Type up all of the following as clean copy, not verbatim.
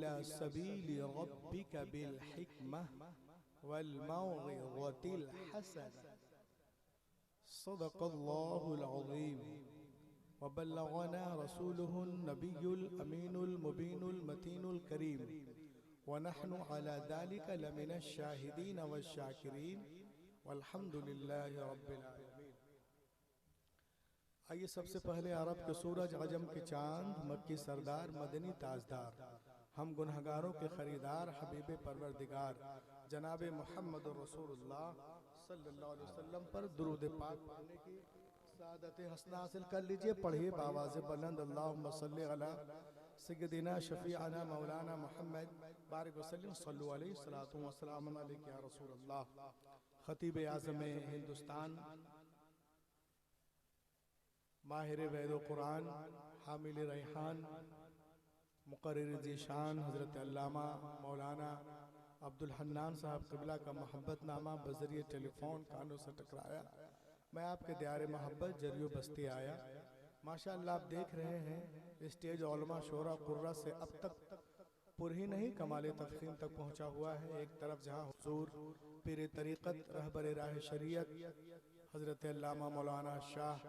इला सबीली रब्बिका बिल हिकमह वल मौइज़तिल हसनह सदक़ल्लाहुल अज़ीम व बल्लगना रसूलुहुन नबियुल अमीनुल मुबीनुल मतीनुल करीम व नहनु अला ज़ालिका लमिनश शाहिदीन वश शाकिरीन वल्हम्दुलिल्लाहि रब्बिल आलमीन। आइए सबसे पहले अरब के सूरज, अजम के चांद, मक्की सरदार, मदनी ताजदार, हम गुनहगारों के खरीदार, हबीब परवरदिगार जनाब मोहम्मद रसूलुल्लाह सल्लल्लाहु अलैहि वसल्लम पर दुरूद पाक पढ़ने की सादत हसना हासिल कर लीजिए। पढ़िए बावाज़ बुलंद अल्लाहुम्मा सल्ली अला सय्यदिना शफीअना मौलाना मुहम्मद बारिक वसल्लम सल्लु अलैहि सलातु व सलाम अलैका या रसूलल्लाह। खतीब आज़म हिंदुस्तान, माहिर वैदो कुरान, हामिल रैहान, मुक़र्रिर ज़ीशान हज़रत अल्लामा मौलाना अब्दुल हन्नान साहब क़िबला का मोहब्बतनामा बज़रिए टेलीफोन कानों से टकराया। मैं आपके द्यारे मोहब्बत जरियो बस्ती आया। माशाअल्लाह आप देख रहे हैं स्टेज उलमा शोरा कुर्रा से अब तक पुर ही नहीं कमाल तफ़ख़ीम तक पहुँचा हुआ है। एक तरफ जहाँ हुज़ूर पीर तरीक़त रहबर राह शरीयत हज़रत अल्लामा मौलाना शाह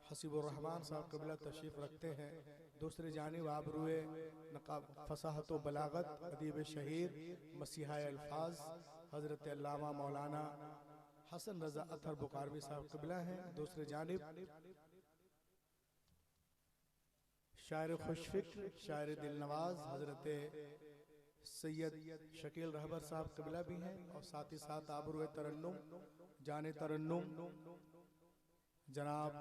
हसीबुर रहमान साहब क़िबला तशरीफ़ रखते हैं, दूसरी जानिब आबरूए नक़ाब फ़साहत व बलागत अदीब शहीर मसीहा अल्फाज हज़रत अल्लामा मौलाना हसन रज़ा अतहर बुखारवी साहब क़िबला हैं। दूसरी जानिब शायर खुशफ़िक्र, शायर दिलनवाज हज़रत सैयद शकील रहबर साहब क़िबला भी हैं, और साथ ही साथ आबरूए तरन्नुम जाने तरन्नुम जनाब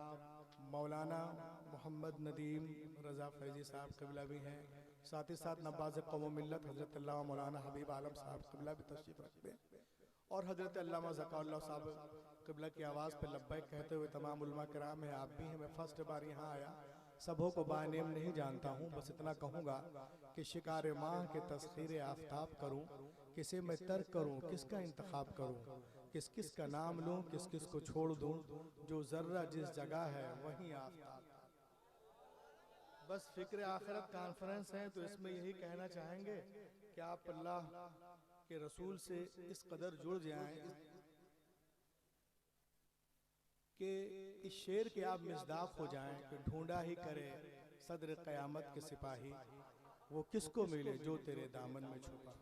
मौलाना मोहम्मद नदीम रज़ा फैज़ी साहब क़िबला भी हैं। साथ ही साथ नवाज़ कौम मिल्लत हज़रत अल्लामा मौलाना हबीब आलम साहब क़िबला भी तशरीफ़ रखते हैं, और हज़रत अल्लामा ज़काउल्लाह साहब क़िबला की आवाज़ पर लब्बैक कहते हुए तमाम उलमा किराम हैं, आप भी हैं। मैं फ़र्स्ट बार यहाँ आया, सबों को बानेम नहीं जानता हूँ, बस इतना कहूँगा कि शिकार माह के तस्ख़ीर आफ्ताब करूँ, किसे मैं तर्क करूँ, किसका इंतखाब करूँ, किस किस का नाम लूँ, किस किस को छोड़ दूँ, जो ज़र्रा जिस जगह है वहीं आफ्ताब। बस फ़िक्र आखिरत कॉन्फ्रेंस है, तो इसमें यही कहना चाहेंगे कि आप अल्लाह के रसूल से इस कदर जुड़ जाएं कि इस शेर के आप मिज़दाक़ हो जाएं कि ढूंढा ही करे सदर क़यामत के सिपाही, वो किसको मिले जो तेरे दामन में छुपा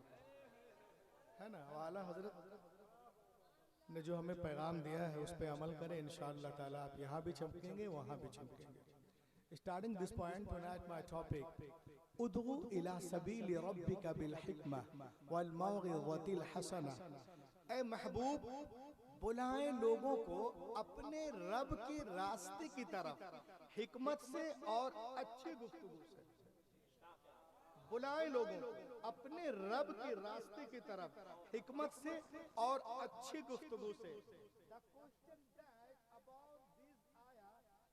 है ना। आला हज़रत ने जो हमें पैगाम दिया है उस पर अमल करें, इंशाअल्लाह ताला आप यहाँ भी चमकेंगे, वहाँ भी चमकेंगे। Starting this point tonight, my topic, उदगु इला सबील रब्बिका बिल हिकमह वल मौइज़तिल हसनह। ऐ महबूब, बुलाएं लोगों को अपने रब के रास्ते की तरफ हिकमत से और अच्छी गुफ्तगू से। बुलाएं लोगों को अपने रब के रास्ते की तरफ हिकमत से और अच्छी गुफ्तगू से।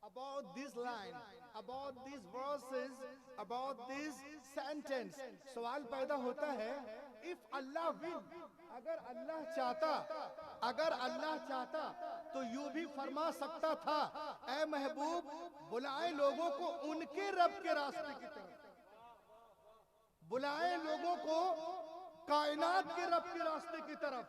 About this line, about these verses, about this sentence, सवाल पैदा होता है, if Allah will, अगर अल्लाह चाहता तो यूं भी फरमा सकता था, ऐ महबूब बुलाए लोगों को उनके रब के रास्ते की तरफ, बुलाए लोगों को कायनात के रब के रास्ते की तरफ,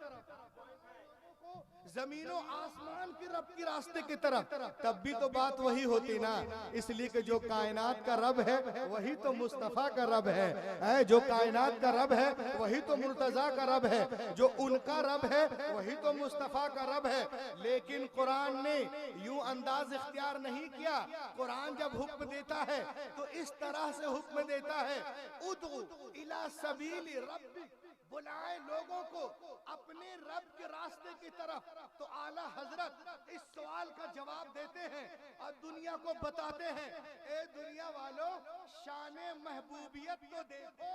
जमीनों आसमान के रब के रास्ते की तरफ। तब भी तो बात वही होती ना, इसलिए कि जो कायनात का रब है वही तो मुस्तफ़ा का रब है, जो कायनात का रब है वही तो मुर्तज़ा का रब है, जो उनका रब है वही तो मुस्तफ़ा का रब है। लेकिन कुरान ने यूं अंदाज इख्तियार नहीं किया। कुरान जब हुक्म देता है तो इस तरह से हुक्म देता है, उदउ इला सबील रब्बिक, बुलाए लोगों को अपने रब के रास्ते की तरफ। तो आला हजरत इस सवाल का जवाब देते हैं और दुनिया को बताते हैं, ए दुनिया वालों, शाने महबूबियत तो देखो,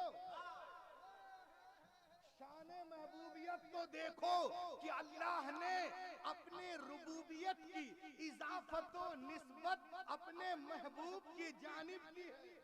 शाने महबूबियत तो देखो कि अल्लाह ने अपने रुबूबियत की इजाफत व निस्बत अपने महबूब की जानिब की है।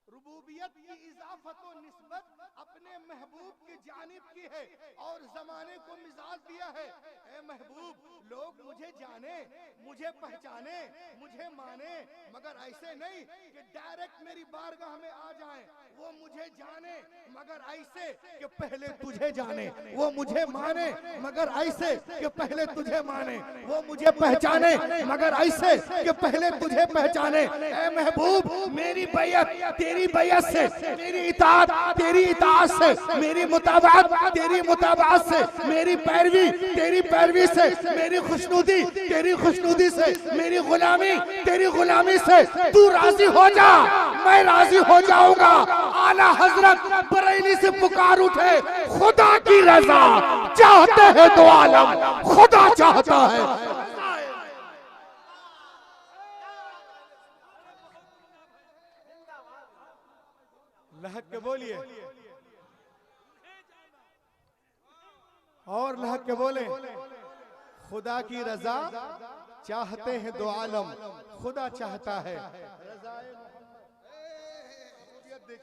रुबूबियत की इजाफत व निस्बत अपने महबूब की जानिब की है और जमाने को मिजाज दिया है, ए महबूब लोग मुझे जाने, मुझे पहचाने, मुझे माने, मगर ऐसे नहीं कि डायरेक्ट मेरी बारगाह में आ जाएं। वो मुझे जाने मगर ऐसे कि पहले तुझे जाने, वो मुझे माने मगर ऐसे कि पहले तुझे माने, वो मुझे पहचाने मगर ऐसे कि पहले तुझे पहचाने। ऐ महबूब मेरी बैयत तेरी बैयत से, मेरी इताअत तेरी इताअत से, मेरी मुताबात तेरी मुताबात से, मेरी पैरवी तेरी पैरवी से, मेरी खुशनुदी तेरी खुशनुदी से, मेरी गुलामी तेरी गुलामी से। तू राजी हो जा, मैं राजी हो जाऊंगा। आला हजरत बरेली से पुकार उठे, खुदा की रजा चाहते हैं तो आलम खुदा चाहता है। लहक के बोलिए और लहक के बोले, खुदा की रजा चाहते हैं दो आलम खुदा चाहता है।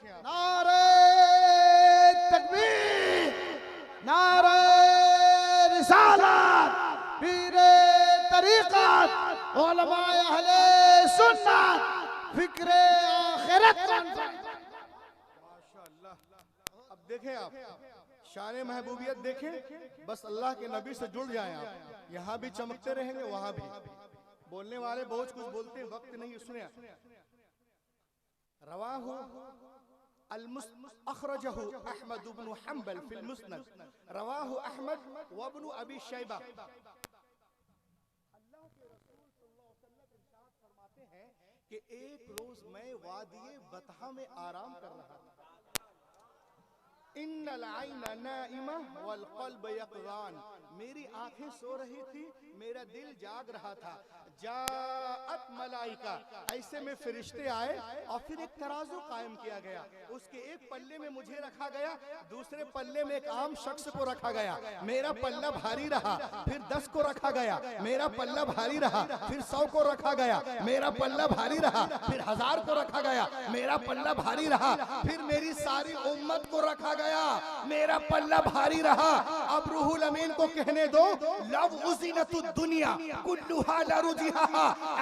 नारे तकबीर, नारे रिसालत, पीरे तरीक़त, उलमाए अहले सुन्नत, फिक्रे आखिरत। माशाअल्लाह। अब देखें आप शान महबूबियत देखें, बस अल्लाह के नबी से जुड़ जाएं आप। यहाँ भी चमकते रहेंगे, वहां भी। बोलने वाले बहुत कुछ बोलते हैं, वक्त नहीं। सुने रवाहु अखरजहु अहमद इब्न हंबल फिल मुस्नद, रवाहु अहमद व इब्न अबी शैबा। अल्लाह के रसूल सल्लल्लाहु अलैहि वसल्लम इरशाद फरमाते हैं कि एक रोज मैं वादिये बतहा में आराम कर रहा था। इन्नल आइना नाइमा वल क़ल्ब यक़ज़ान, मेरी आंखें सो रही थी, मेरा दिल जाग रहा था। जाअत मलाइका, ऐसे में फरिश्ते आए और फिर एक तराजू कायम किया गया। उसके एक पल्ले में मुझे रखा गया, दूसरे पल्ले में एक आम शख्स को रखा गया। मेरा पल्ला भारी रहा, फिर 10 को रखा गया। मेरा पल्ला भारी रहा, फिर 100 को रखा गया। मेरा पल्ला भारी रहा, फिर 1000 को रखा गया। मेरा पल्ला भारी रहा, फिर मेरी सारी उम्मत को रखा गया। मेरा पल्ला भारी रहा। अब रूहुल अमीन को कहने दो, लव उज़ीनतुद दुनिया कुल्लुहा लरुजिहा।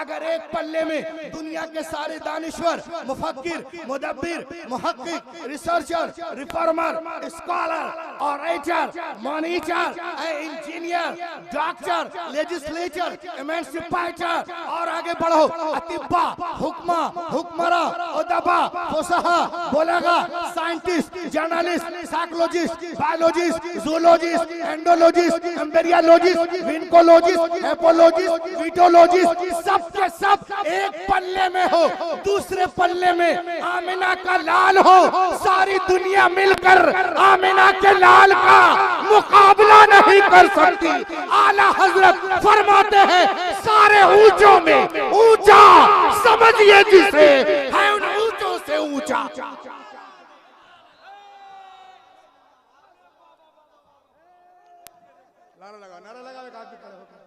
अगर एक पल्ले में दुनिया के सारे दानिश्वर, मुफक्किर, मुदब्बिर, मुहक्किक, researcher, reformer, scholar, orator, monitor, engineer, doctor, legislature, emancipator और आगे बढ़ो, अतिब्बा, हुक्मा, हुक्मरा, उदबा, फुसहा, बुलगा, scientist, journalist, psychologist, biologist, zoologist, एंडोलॉजिस्ट, एम्बेरियोलॉजिस्ट, विनकोलॉजिस्ट, एपोलॉजिस्ट, वीटोलॉजिस्ट, सब के सब एक पल्ले में हो। दूसरे पल्ले में आमिना का लाल हो। सारी दुनिया मिलकर आमिना के लाल का मुकाबला नहीं कर सकती। आला हजरत फरमाते हैं, सारे ऊंचों में ऊंचा समझिए जिसे है, उन ऊंचों से ऊंचा। नारा लगा, नारा लगा, खड़े होकर।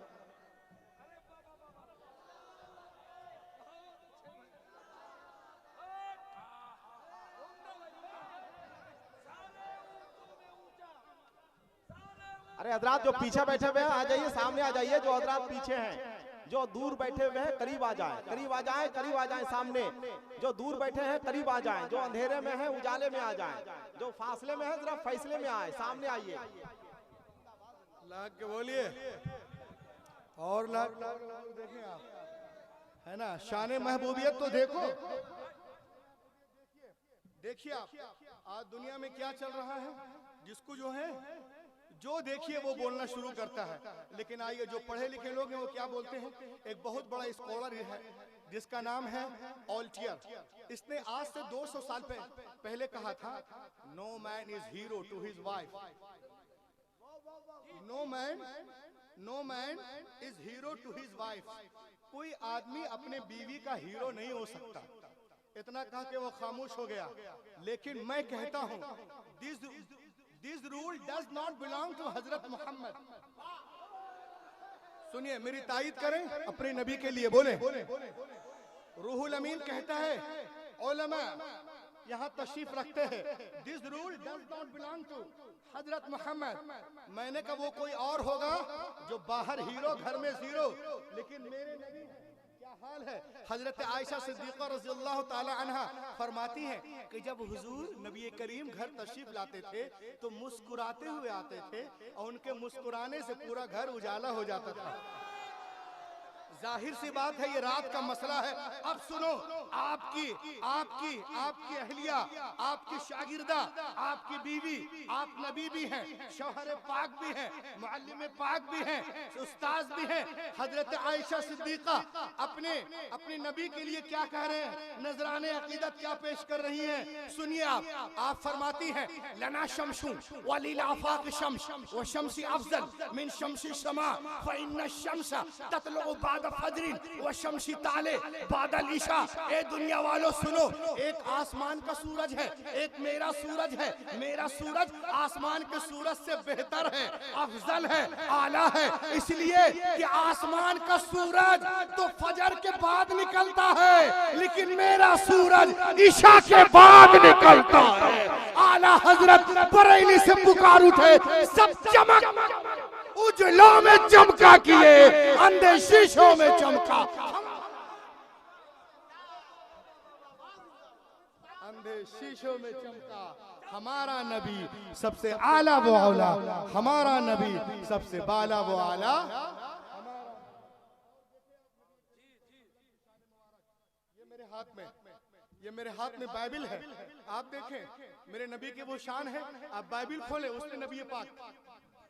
अरे हजरात जो पीछे बैठे हुए हैं आ जाइए, सामने आ जाइए। जो हजरात पीछे हैं, जो दूर बैठे हुए हैं करीब आ जाएं, करीब आ जाएं, करीब आ जाएं। सामने जो दूर बैठे हैं करीब आ जाएं, जो अंधेरे में हैं उजाले में आ जाएं, जो फासले में हैं जरा फैसले में आए, सामने आइए। लाग के बोलिए और लाग देखें आप, है ना। शान महबूबियत तो देखो, देखिए आप आज दुनिया में क्या चल रहा है। जिसको जो है जो देखिए वो बोलना शुरू करता है। लेकिन आइए जो पढ़े लिखे लोग हैं वो क्या बोलते हैं। एक बहुत बड़ा स्कॉलर है जिसका नाम है ऑल्टियर, इसने आज से 200 साल पहले कहा था, no man is hero to his wife, no man is hero to his wife. कोई आदमी अपने बीवी का हीरो नहीं हो सकता। इतना कह के वो खामोश हो गया। लेकिन मैं कहता हूं, this rule does not belong to हजरत मोहम्मद। सुनिए, मेरी तायीद करें अपने नबी के लिए, बोले। रूहुल अमीन कहता है, उलमा यहाँ तशरीफ रखते हैं, this rule does not belong to हजरत मोहम्मद। मैंने कहा वो कोई और होगा जो बाहर हीरो घर में जीरो, लेकिन मेरे नबी क्या हाल है। हजरत आयशा सिद्दीक़ा रज़ियल्लाहु ताला अन्हा फरमाती हैं कि जब हुजूर नबी करीम घर तशरीफ लाते थे तो मुस्कुराते हुए आते थे और उनके मुस्कुराने से पूरा घर उजाला हो जाता था। जाहिर सी बात है ये रात का मसला है। अब सुनो, आपकी आपकी आपकी अहलिया, आपकी शागिर्दा, आपकी बीवी, आप नबी भी हैं, शौहर पाक भी हैं, मुअल्लिम पाक भी हैं, उस्ताद भी हैं। हजरत आयशा सिद्दीक़ा अपने नबी के लिए क्या कह रहे हैं, नजराने अकीदत क्या पेश कर रही हैं, सुनिए आप फरमाती हैं, लना शम्सु वलिल आफाक शम्स व शम्सी अफजल मिन शम्सी समा फ इन्न शम्स ततलु बाद फजरिन व शम्सी ताले बादल ईशा। ए दुनिया वालों सुनो, एक आसमान का सूरज है, एक मेरा सूरज है। मेरा सूरज आसमान के सूरज से बेहतर है, अफजल है, आला है, इसलिए कि आसमान का सूरज तो फजर के बाद निकलता है, लेकिन मेरा सूरज ईशा के बाद निकलता है। आला हजरत बरेली से पुकार उठे, सब चमक उजलों में चमका किए, अंधे शीशों में चमका। अंधे शीशों में चमका हमारा नबी सबसे आला वो औला, हमारा नबी सबसे बाला वो आला। ये मेरे हाथ में बाइबिल है, आप देखें मेरे नबी की वो शान है। आप बाइबिल खोले, उसमें नबी पाक,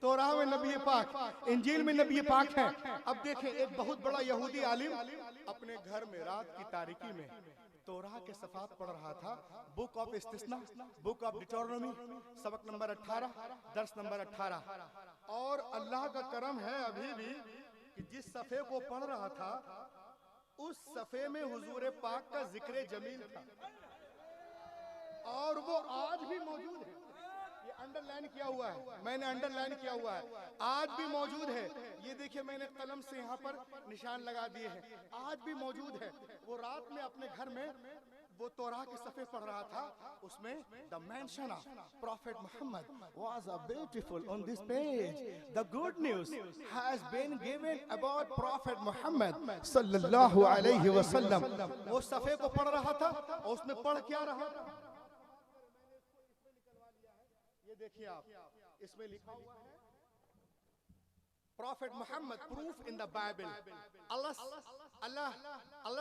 तौराह में नबी पाक, इंजील में नबी पाक है। अब देखें एक बहुत बड़ा यहूदी आलिम अपने घर में रात की तारीकी में तौराह के सफ़ात पढ़ रहा था, बुक ऑफ इस्तिस्ना, बुक ऑफ डिटोरनोमी, सबक नंबर 18, दर्स नंबर 18। और अल्लाह का करम है अभी भी कि जिस सफ़े को पढ़ रहा था उस सफ़े में हुजूर पाक का जिक्र जमील था और वो आज भी मौजूद है। ये अंडरलाइन किया हुआ है, मैंने अंडरलाइन किया हुआ है, आज भी मौजूद है। ये देखिए मैंने कलम से यहाँ पर निशान लगा दिए हैं, आज भी मौजूद है। वो रात में अपने घर में वो तौराह के सफ़े पढ़ रहा था, उसमें the mention of prophet Muhammad was a beautiful on this page, the good news has been given about prophet Muhammad सल्लल्लाहु अलैहि वसल्लम। वो सफ़े को पढ़ रहा था और उसमें पढ़ क्या रहा था, ये देखिए आप, इसमें लिखा हुआ है Prophet Muhammad proof in the Bible. Allah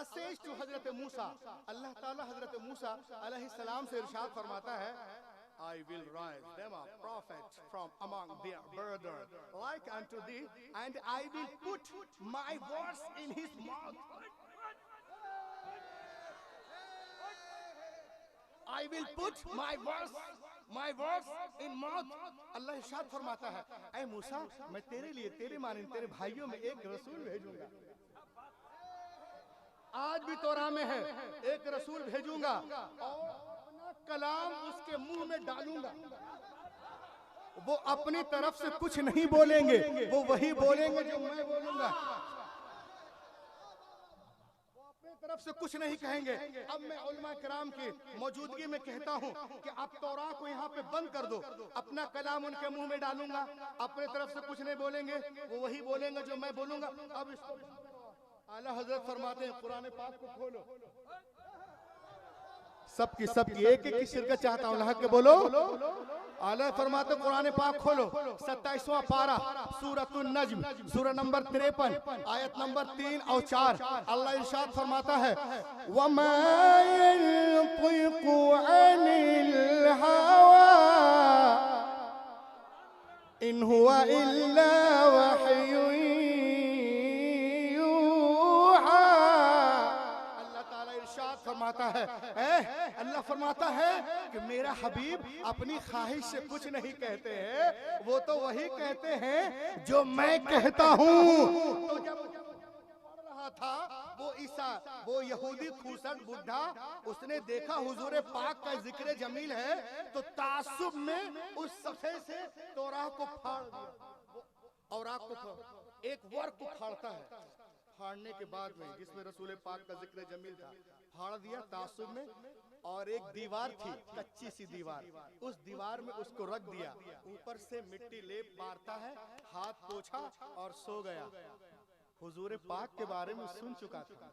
says to Hazrat Musa, Allah Ta'ala Hazrat Musa alayhi salam से इरशाद फरमाता है, I will rise them up prophets from among their brethren like unto thee, and I will put my words in his mouth. I will put my words in mouth. अल्लाह इरशाद फरमाता है, ऐ मूसा मैं तेरे लिए, तेरे माने तेरे भाइयों में एक रसूल भेजूंगा। आज भी तौराह में है, एक रसूल भेजूंगा और अपना कलाम उसके मुंह में डालूंगा। वो अपनी तरफ से कुछ नहीं बोलेंगे, वो वही बोलेंगे जो मैं बोलूंगा, तरफ से कुछ नहीं कहेंगे। अब मैं उलमा किराम की मौजूदगी में कहता हूँ कि आप तौराह को यहाँ पे बंद कर दो, अपना कलाम उनके मुंह में डालूंगा, अपने तरफ से कुछ नहीं बोलेंगे, वो वही बोलेंगे जो मैं बोलूंगा। अब इसको आला हजरत फरमाते हैं, कुरान पाक को खोलो, सबकी एक एक की शिरकत चाहता हूँ, लहक के बोलो। आला फरमाते कुरान पाक खोलो, 27वां पारा सूरतुन नज्म, सूरा नंबर 53, आयत नंबर 3 और 4। अल्लाह इरशाद फरमाता है, वमा यंतिकु अनिल हवा इन हुवा इल्ला वहयुन यूहा। अल्लाह ताला इरशाद फरमाता है, अल्लाह फरमाता है कि मेरा हबीब अपनी ख्वाहिश से कुछ नहीं कहते हैं, वो तो वही कहते हैं जो मैं कहता हूँ। तो जब पढ़ रहा था वो यहूदी खूसट बुढ़ा, उसने देखा हुजूर पाक का जिक्र जमील है, तो तासुब में उस सफ़े से तौराह को फाड़ दिया और आपको एक वर्क को फाड़ता है। फाड़ने के बाद में जिसमें रसूल पाक का जिक्र जमील था, फाड़ दिया तासुब में, और एक दीवार थी, कच्ची सी दीवार, उस दीवार में उसको रख दिया, ऊपर से मिट्टी लेप मारता है, हाथ पोछा और सो गया। हुजूर पाक के बारे में सुन चुका था,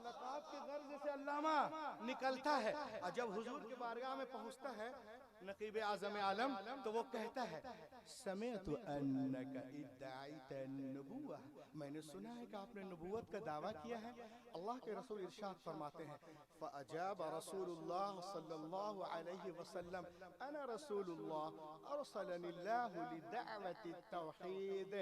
मुलाकात के गर्ज से अल्लामा निकलता है और जब हुजूर के बारगाह में पहुंचता है नकीब आज़म आलम तो वो कहता है समेअतु अन्नका इद्दाईत नबुव्वा, मैंने सुना है कि आपने नबूवत का दावा किया है। अल्लाह के रसूल इरशाद फरमाते हैं फ़अजाब रसूलुल्लाह सल्लल्लाहु अलैहि वसल्लम अना रसूलुल्लाह अरसलनिल्लाहु लिदअवति तौहीद,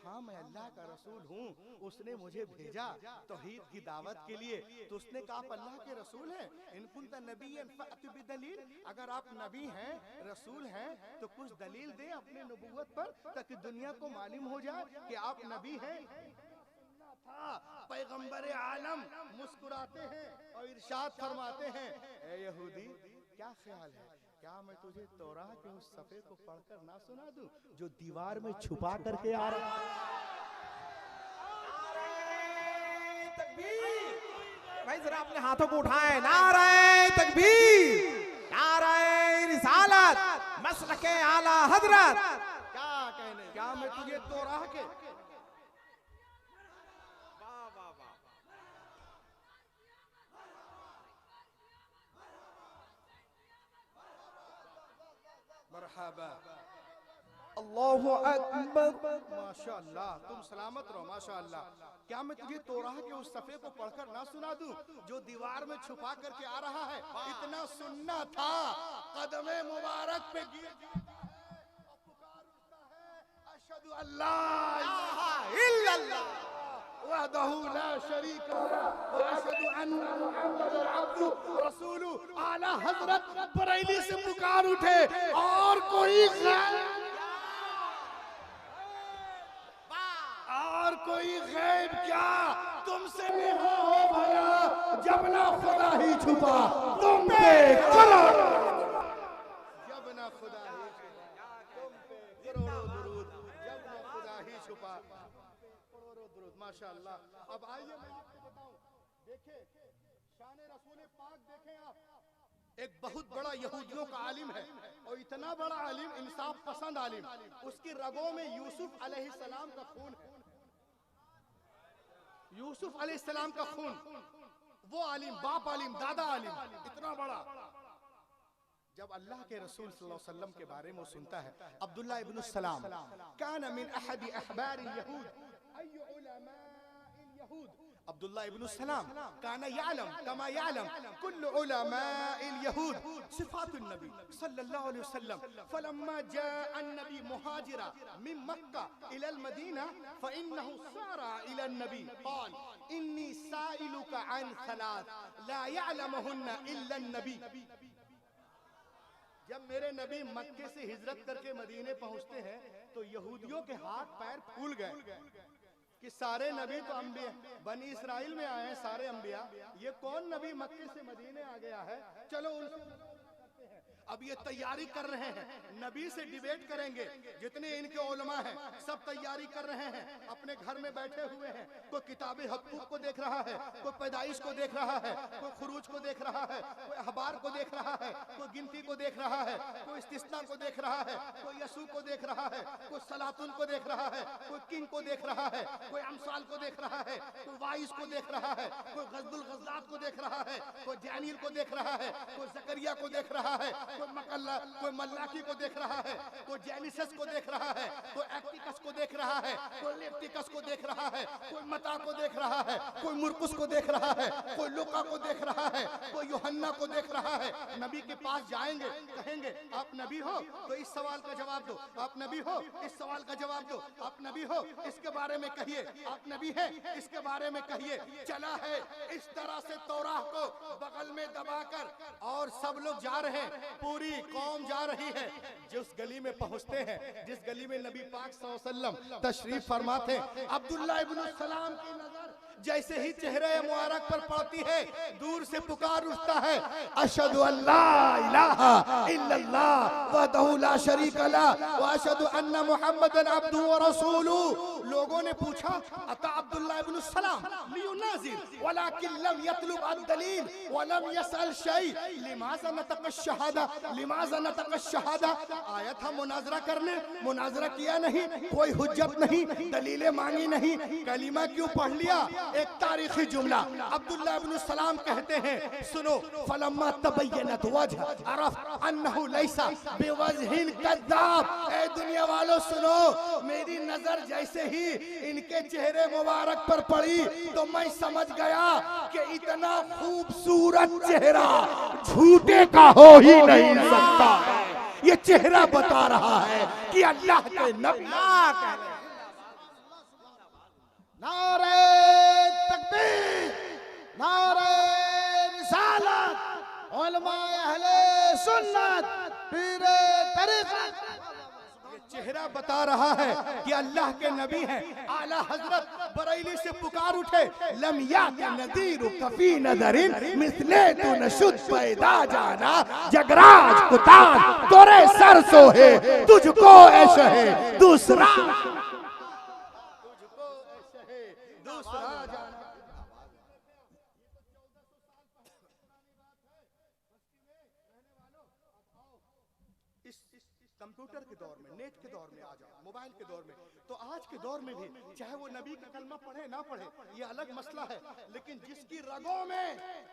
हाँ मैं अल्लाह का रसूल हूँ, उसने मुझे भेजा तौहीद की दावत के लिए। तो उसने कहा आप अल्लाह के रसूल हैं, इन कुंत नबिय्यन फ़अतु बिदलील, अगर आप नबी हैं रसूल हैं तो कुछ दलील दे अपने नबूवत पर ताकि दुनिया को मालूम हो जाए कि आप नबी हैं। था पैगंबर आलम मुस्कुराते हैं और इरशाद फरमाते हैं ए यहूदी क्या ख्याल है, क्या मैं तुझे तौराह के उस सफ़े को पढ़कर ना सुना दूं जो दीवार में छुपा करके आ रहा है। भाई जरा अपने हाथों को उठाएं, नारे तकबीर, नारे रिसालत, मसलके आला हजरत। क्या कहने, क्या मैं तुझे तौराह के मरहबा अल्लाहु अकबर, माशाअल्लाह, तुम सलामत रहो माशाअल्लाह। क्या मैं तुझे तौराह के उस सफ़े को पढ़कर ना सुना दूं जो दीवार में छुपा करके आ रहा है। इतना सुनना था कदमे मुबारक पे गिर जाता है और पुकार उठता है अशहदु अल्ला इलाहा इल्लल्लाह वहदहु ला शरीक लहु व अशहदु अन्ना मुहम्मदन अब्दुहु रसूलुहु। आला हजरत बरेली से पुकार उठे और कोई कोई गैब क्या तुमसे नहीं हो भला, जब ना खुदा ही छुपा तुम पे करोड़ों, जब ना खुदा ही छुपा तुम पे करोड़ों दुरूद, जब ना खुदा ही छुपा करोड़ों दुरूद। माशाअल्लाह। अब आइए मैं आपको बताऊं, देखें शान रसूल पाक, देखें आप एक बहुत बड़ा यहूदियों का आलिम है और इतना बड़ा आलिम, इंसाफ पसंद आलिम, उसकी रगों में यूसुफ अलैहिस्सलाम का खून है, यूसुफ अलैहिस्सलाम का खून। वो आलिम, बाप आलिम, दादा आलिम, इतना बड़ा। जब अल्लाह के रसूल सल्लल्लाहु अलैहि वसल्लम के बारे में सुनता है, अब्दुल्लाह इब्न सलाम कान मिन अहद अहबार यहूद अय उलमाइल यहूद, अब्दुल्लाह इब्न सलाम काना यालम कमा यालम कुल्लु उलमाइल यहूद सिफातुन नबी सल्लल्लाहु अलैहि वसल्लम फलम्मा जाअ अन्नबी मुहाजिरा मिन मक्का इला अल मदीना फइन्नहु सारा इला अन्नबी क़ाल इन्नी साइलुका अन सलात ला यअलमुहुन्ना इल्ला अन्नबी। जब मेरे नबी मक्के से हिजरत करके मदीने पहुंचते हैं तो यहूदियों के हाथ पैर फूल गए कि सारे नबी तो अंबिया बनी इसराइल में आए हैं, सारे अंबिया, ये कौन नबी मक्के से मदीने आ गया है, चलो उनसे। अब ये तैयारी कर रहे हैं, नबी से डिबेट करेंगे, जितने इनके उलमा हैं सब तैयारी कर रहे हैं, अपने घर में बैठे हुए हैं, कोई किताबे हकूक को देख रहा है, कोई पैदाइश को देख रहा है, कोई खुरूज को देख रहा है, कोई अखबार को देख रहा है, कोई गिनती को देख रहा है, कोई इस्तिस्ना को देख रहा है, कोई यसू को देख रहा है, कोई सलातुन को देख रहा है, कोई किंग को देख रहा है, कोई अमसाल को देख रहा है, कोई वाइस को देख रहा है, कोई गज़दुल गज़लात को देख रहा है, कोई डैनियल को देख रहा है, कोई जकरिया को देख रहा है, कोई मकल्ला, कोई मल्लाकी को देख रहा है, कोई जेनिसस को देख रहा है, कोई एक्टिकस को देख रहा है, कोई लेप्टिकस को देख रहा है, कोई मता को देख रहा है, कोई मुरकुस को देख रहा है, कोई लुका को देख रहा है, कोई यूहन्ना को देख रहा है। नबी के पास जाएंगे, कहेंगे आप नबी हो तो इस सवाल का जवाब दो, आप नबी हो इस सवाल का जवाब दो, आप नबी हो इसके बारे में कहिए, आप नबी हैं इसके बारे में कहिए। चला है इस तरह से तौराह को बगल में दबाकर और सब लोग जा रहे हैं, पूरी कौम जा रही है। जिस गली में पहुंचते हैं, जिस गली में नबी पाक सल्लल्लाहु अलैहि वसल्लम तशरीफ फरमाते, अब्दुल्लाह इब्न सलाम की नजर जैसे ही चेहरे मुबारक पर पड़ती है, दूर से पुकार उठता है अशहदु अल्ला इलाहा इल्लल्लाह वहदहु ला शरीक लहु व अशहदु अन्ना मुहम्मदन अब्दुहु व रसूलुहु। लोगों ने पूछा अता अब्दुल्लाह इब्न सलाम लियुनाजिल वलाकिन लम यतलुब अद-दलील व लम यसअल शै लिमाज़ा नतक़ अश-शहादा लिमाज़ा नतक़ अश-शहादा। आया था मुनाजरा करने, मुनाजरा किया नहीं, कोई हुज्जत नहीं, दलीलें मांगी नहीं, कलीमा क्यों पढ़ लिया, एक तारीखी जुमला, अब्दुल्लाह इब्न सलाम कहते हैं, सुनो, फलम्मा तबय्यनत वजह अरफ अन्नहु लैसा बिवजहिन कद्दाब। ए दुनिया वालों सुनो, मेरी नजर जैसे ही इनके चेहरे मुबारक पर पड़ी तो मैं समझ गया कि इतना खूबसूरत चेहरा झूठे का हो ही नहीं सकता। ये चेहरा बता रहा है कि अल्लाह के नबी। नारे तकबीर, नारे रिसालत, उलमाए अहले सुन्नत, पीरे तरीक़त। ये चेहरा बता रहा है कि अल्लाह के नबी हैं। आला हजरत बरेली से पुकार उठे, लम याति नदीरु कफी नदरिन मिसले तू नशुद पैदा जाना, जगराज कुतान तोरे सर सोहे तुझको ऐश है दूसरा, कंप्यूटर के दौर में, नेट के दौर में आ जाओ, मोबाइल के दौर में, तो आज के दौर में भी चाहे वो नबी का कलमा पढ़े ना पढ़े ये अलग मसला है, लेकिन जिसकी रगों में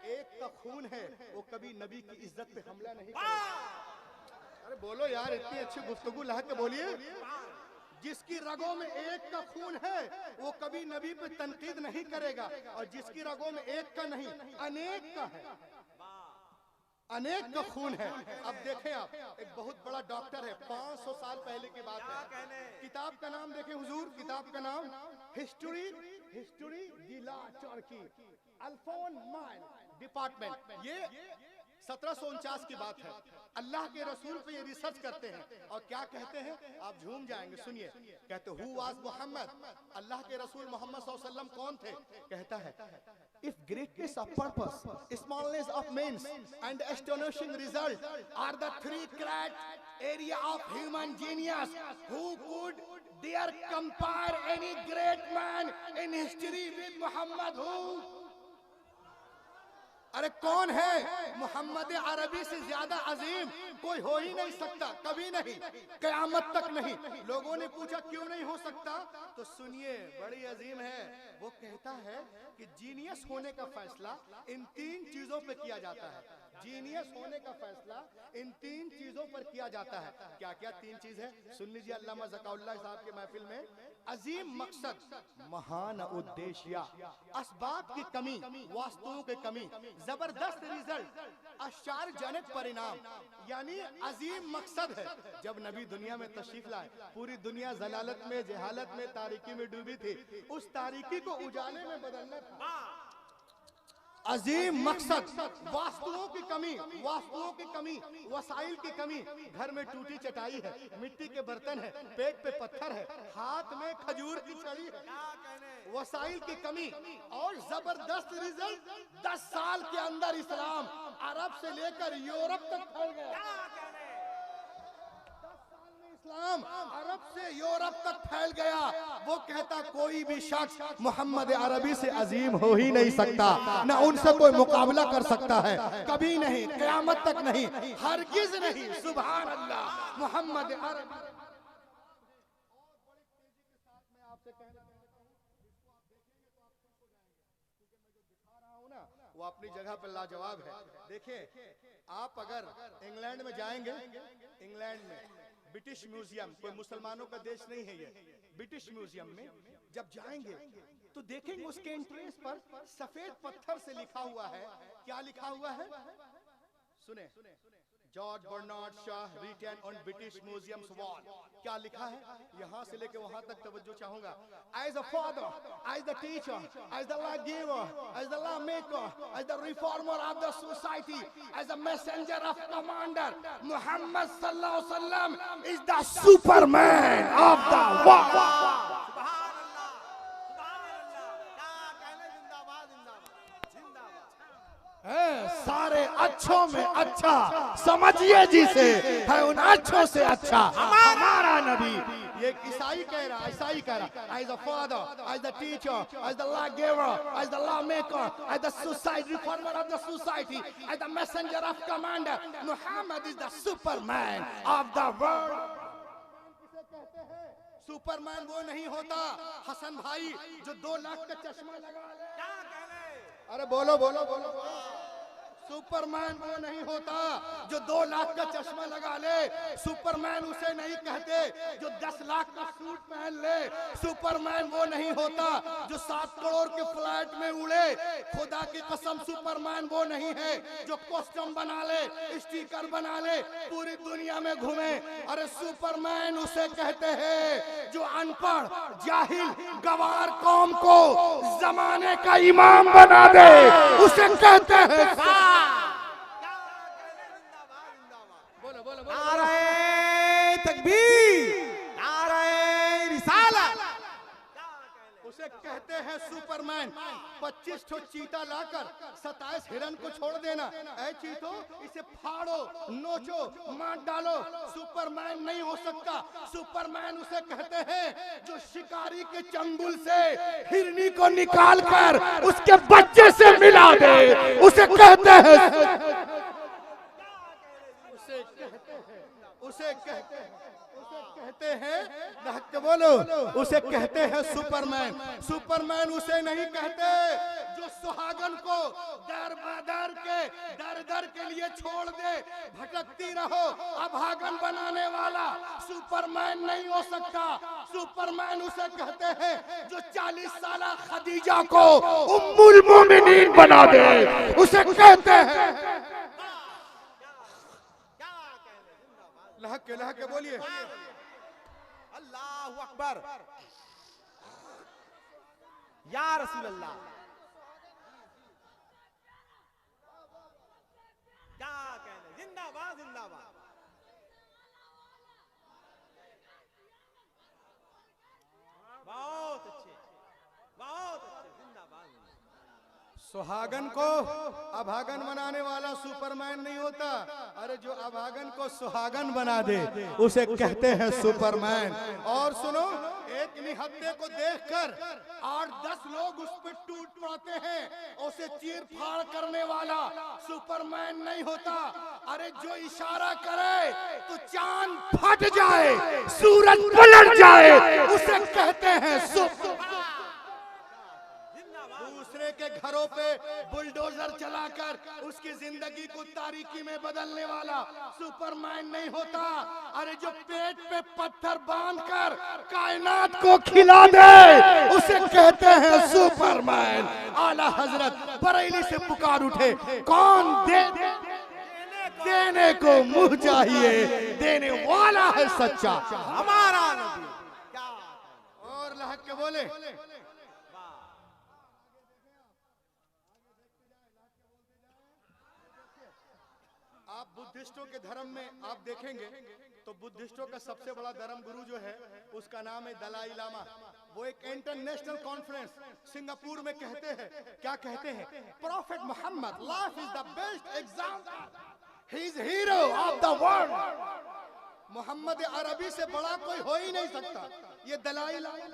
एक का खून है वो कभी नबी की इज्जत पे हमला नहीं करेगा। अरे बोलो यार, इतनी अच्छी गुफ्तगू ला के बोलिए। जिसकी रगों में एक का खून है वो कभी नबी पे तनकीद नहीं करेगा, और जिसकी रगों में एक का नहीं अनेक का है, अनेक का खून है। अब देखें आप, एक बहुत बड़ा डॉक्टर है, 500 साल पहले की बात है, किताब का नाम देखें हुजूर, किताब का नाम हिस्ट्री दिला टर्की अल्फोन माइल डिपार्टमेंट। ये 1749 की बात है। अल्लाह के रसूल पे ये रिसर्च करते हैं और क्या कहते हैं, आप झूम जाएंगे, सुनिए। कहते हु वाज मोहम्मद, अल्लाह के रसूल मोहम्मद सल्लल्लाहु अलैहि वसल्लम कौन थे? कहता है, if greatness of purpose, smallness of means and astonishing result are the three great area of human genius, who could dare compare any great man in history with Muhammad? Who? अरे कौन है? मोहम्मद अरबी से ज्यादा अजीम कोई हो ही नहीं सकता, कभी नहीं, कयामत तक नहीं। लोगों ने पूछा क्यों नहीं हो सकता, तो सुनिए, बड़ी अजीम है। वो कहता है कि जीनियस होने का फैसला इन 3 चीजों पर किया जाता है। जीनियस होने का फैसला इन 3 चीजों पर किया जाता है। क्या क्या 3 चीज है? सुन लीजिए अल्लामा ज़काउल्लाह साहब के महफिल में। अजीम मकसद, महान उद्देश्य, असबाब की कमी, वास्तुओं की कमी, जबरदस्त रिजल्ट, आश्चर्यजनक परिणाम। यानी अजीम मकसद है। जब नबी दुनिया में तशरीफ लाए, पूरी दुनिया जलालत में, जहालत में, तारीकी में डूबी थी। उस तारीकी को उजाले में बदलना था। अजीम मकसद, वास्तुओं की कमी, वास्तुओं की कमी, वसाइल की कमी। घर में टूटी चटाई है, मिट्टी के बर्तन है, पेट पे पत्थर है, हाथ में खजूर की छड़ी है, वसाइल की कमी। और जबरदस्त रिजल्ट, 10 साल के अंदर इस्लाम अरब से लेकर यूरोप तक फैल गया। इस्लाम अरब से यूरोप तक फैल गया। वो कहता कोई भी शख्स मोहम्मद अरबी से अजीम हो ही नहीं सकता, ना उनसे कोई मुकाबला कर सकता है, कभी नहीं, क़यामत तक नहीं, हरगिज़ नहीं। सुभान अल्लाह। मोहम्मद अरबी वो अपनी जगह पर लाजवाब है। देखिए, आप अगर इंग्लैंड में जाएंगे, इंग्लैंड में ब्रिटिश म्यूजियम, कोई मुसलमानों का देश नहीं है ये, ब्रिटिश म्यूजियम में जब जाएंगे तो देखेंगे उसके एंट्रेंस पर सफेद पत्थर से लिखा हुआ है। क्या लिखा हुआ है? सुने, George Bernard Shaw written on British museums wall. क्या लिखा है? यहाँ से लेके वहां तक तवज्जो चाहूंगा। As a father, as the teacher, as the law giver, as the law maker, as the reformer of the society, as a messenger of commander, Muhammad सल्लल्लाहु अलैहि वसल्लम is the superman of the world. सारे अच्छों में अच्छा समझिए जिसे, है उन अच्छों से अच्छा हमारा नबी। ये ईसाई कह रहा, ईसाई कह रहा, as a father, as the teacher, as the law giver, as the law maker, as the society reformer of the society, as the messenger of commander, Muhammad is the superman of the world. Superman वो नहीं होता हसन भाई जो 2 लाख का चश्मा लगा ले, अरे बोलो बोलो बोलो। सुपरमैन वो नहीं होता जो 2 लाख का चश्मा लगा ले। सुपरमैन उसे नहीं कहते जो 10 लाख का सूट पहन ले। सुपरमैन वो नहीं होता जो 7 करोड़ के फ्लाइट में उड़े। खुदा की कसम सुपरमैन वो नहीं है जो कॉस्ट्यूम बना ले, स्टिकर बना ले, पूरी दुनिया में घूमे। अरे सुपरमैन उसे कहते हैं जो अनपढ़, जाहिल, गवार कौम को जमाने का इमाम बना दे, उसे कहते हैं। बोलो बोलो बोलो। नारे तकबीर, नारे रिसालत, उसे कहते हैं सुपरमैन। 25 ठो चीता लाकर 27 हिरन को छोड़ देना। ऐ चीतो, इसे फाड़ो, नोचो, मार डालो, सुपरमैन नहीं हो सकता। सुपरमैन उसे कहते हैं जो शिकारी के चंगुल से हिरनी को निकाल कर उसके बच्चे से मिला दे, उसे कहते हैं। उसे कहते हैं धक के बोलो, उसे कहते हैं सुपरमैन। सुपरमैन उसे नहीं कहते जो सुहागन को दर बदर के दर के लिए छोड़ दे, भटकती रहो, अभागन बनाने वाला सुपरमैन नहीं हो सकता। सुपरमैन उसे कहते हैं जो 40 साल खदीजा को उम्मुल मोमिनीन बना दे, उसे कहते हैं। लहक के बोलिए अल्लाहु अकबर, या रसूल अल्लाह। क्या कहने, जिंदाबाद जिंदाबाद। बहुत अच्छे, बहुत अच्छे, जिंदाबाद। सुहागन को अभागन बनाने वाला सुपरमैन नहीं होता। अरे जो अभागन को सुहागन बना दे उसे कहते हैं सुपरमैन। और सुनो, एक निहत्थे को देखकर 8-10 लोग उस पर टूट पड़ते हैं, उसे चीर फाड़ करने वाला सुपरमैन नहीं होता। अरे जो इशारा करे तो चांद फट जाए, सूरज पलट जाए, उसे कहते हैं सुपरमैन। दूसरे के घरों पे बुलडोजर चलाकर उसकी जिंदगी को तारीकी में बदलने वाला सुपरमैन नहीं होता। अरे जो पेट पे पत्थर बांधकर कायनात को खिला दे, उसे कहते हैं सुपरमैन। आला हजरत बरेली से पुकार उठे, कौन देने को मुंह चाहिए, देने वाला है सच्चा हमारा नबी। और लहक के बोले, आप बुद्धिस्टों के धर्म में आप देखेंगे तो बुद्धिस्टों का सबसे बड़ा धर्म गुरु जो है उसका नाम है दलाई लामा। वो एक इंटरनेशनल कॉन्फ्रेंस सिंगापुर में कहते हैं, क्या कहते हैं, prophet Muhammad life is the best example, he is hero of the world. Muhammad अरबी से बड़ा कोई हो ही नहीं सकता। ये दलाई लामा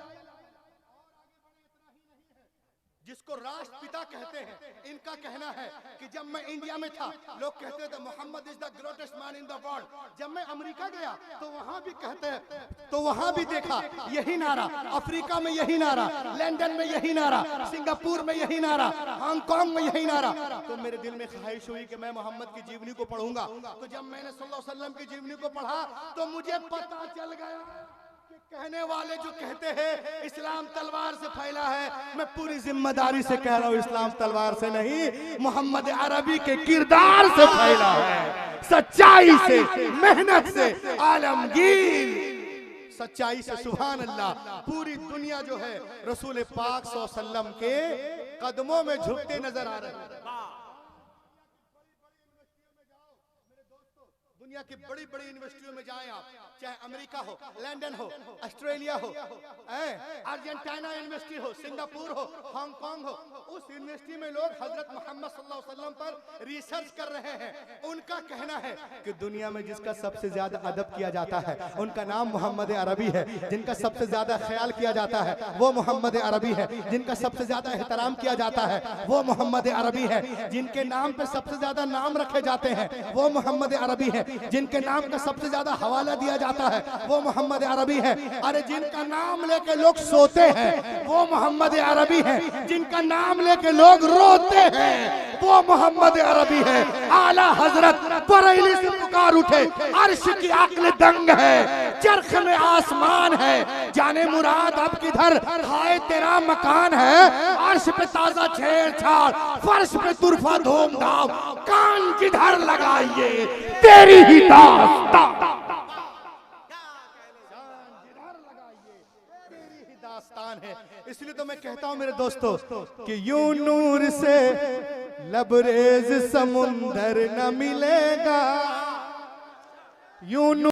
जिसको राष्ट्रपिता कहते हैं, इनका कहना है कि जब मैं इंडिया में था लोग कहते थे Muhammad is the greatest man in the world. जब मैं अमेरिका गया तो वहां भी कहते हैं, तो वहां भी देखा यही नारा, अफ्रीका में यही नारा, लंदन में यही नारा, सिंगापुर में यही नारा, हांगकांग में यही नारा। तो मेरे दिल में ख्वाहिश हुई कि मैं मोहम्मद की जीवनी को पढ़ूंगा। तो जब मैंने सल्लल्लाहु अलैहि वसल्लम की जीवनी को पढ़ा तो मुझे पता चल गया कहने वाले जो कहते हैं इस्लाम तलवार से फैला है, मैं पूरी जिम्मेदारी से कह रहा हूँ इस्लाम तलवार से नहीं, मोहम्मद अरबी के किरदार से फैला है, सच्चाई से, मेहनत से, आलमगीर सच्चाई से। सुभान अल्लाह। पूरी दुनिया जो है रसूल पाक सल्लल्लाहु अलैहि वसल्लम के कदमों में झुकते नजर आ रहे हैं। दुनिया की बड़ी बड़ी यूनिवर्सिटियों में जाएं आप, चाहे अमेरिका हो, लंदन हो, ऑस्ट्रेलिया हो, अर्जेंटीना यूनिवर्सिटी हो, सिंगापुर हो, हांगकांग हो, उस यूनिवर्सिटी में लोग हजरत मोहम्मद सल्लल्लाहु अलैहि वसल्लम पर रिसर्च कर रहे हैं। उनका कहना है कि दुनिया में जिसका सबसे ज्यादा अदब किया जाता है उनका नाम मोहम्मद अरबी है, जिनका सबसे ज्यादा ख्याल किया जाता है वो मोहम्मद अरबी है, जिनका सबसे ज्यादा एहतराम किया जाता है वो मोहम्मद अरबी है, जिनके नाम पे सबसे ज्यादा नाम रखे जाते हैं वो मोहम्मद अरबी है। जिनके नाम का सबसे ज्यादा हवाला दिया जाता है वो मोहम्मद अरबी है। अरे जिनका नाम लेके लोग सोते हैं वो मोहम्मद अरबी है। जिनका नाम लेके लोग रोते हैं वो मोहम्मद अरबी है। आला हजरत बरेली से पुकार उठे, अर्श की अक्ल दंग है, चरख में आसमान है, जाने मुराद अब किधर हाय तेरा मकान है। अर्श पे ताजा छेड़छाड़, फर्श पे तुरफा धूमधाम, कान किधर लगाइए तेरी ही दास्तान। दास्तान है। इसलिए तो मैं कहता हूं मेरे दोस्तों कि यूं नूर से लबरेज समुंदर न मिलेगा, यूं